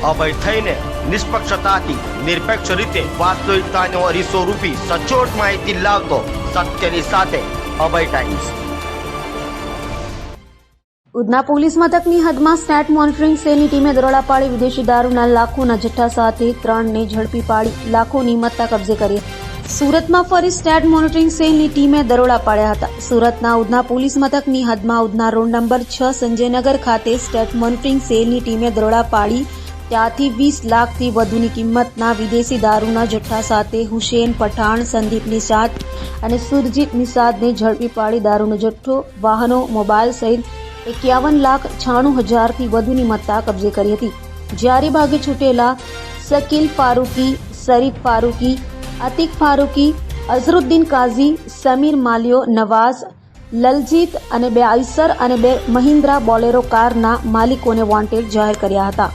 અભય થઈને નિષ્પક્ષતાથી નિરપેક્ષ રીતે વાસ્તવિકતાનો અરીસો રૂપી સચોટ માહિતી લાવતો સત્યની સાથે અભય ટાઈમ્સ। ઉધના પોલીસ મથકની હદમાં સ્ટેટ મોનિટરિંગ સેલની ટીમે દરોડા પાડી વિદેશી દારૂના લાખોના જથ્થા સાથે 3ને ઝડપી પાડી લાખોની મત્તા કબજે કરી। સુરતમાં ફરી સ્ટેટ મોનિટરિંગ સેલની ટીમે દરોડા પાડ્યા હતા। સુરતના ઉધના પોલીસ મથકની હદમાં ઉધના રોડ નંબર 6 સંજયનગર ખાતે સ્ટેટ મોનિટરિંગ સેલની ટીમે દરોડા પાડી ત્યાંથી 20 લાખથી વધુની કિંમતના વિદેશી દારૂના જથ્થા સાથે હુસેન પઠાણ, સંદીપ નિષાદ અને સુરજીત નિષાદને ઝડપી પાડી દારૂનો જથ્થો, વાહનો, મોબાઈલ સહિત 51,96,000થી વધુની મત્તા કબજે કરી હતી। જ્યારે ભાગે છૂટેલા શકીલ ફારૂકી, શરીફ ફારૂકી, અતિક ફારૂકી, અઝરુદ્દીન કાઝી, સમીર માલિયો, નવાઝ, લલજીત અને 2 આઈસર અને 2 મહિન્દ્રા બોલેરો કારના માલિકોને વોન્ટેડ જાહેર કર્યા હતા।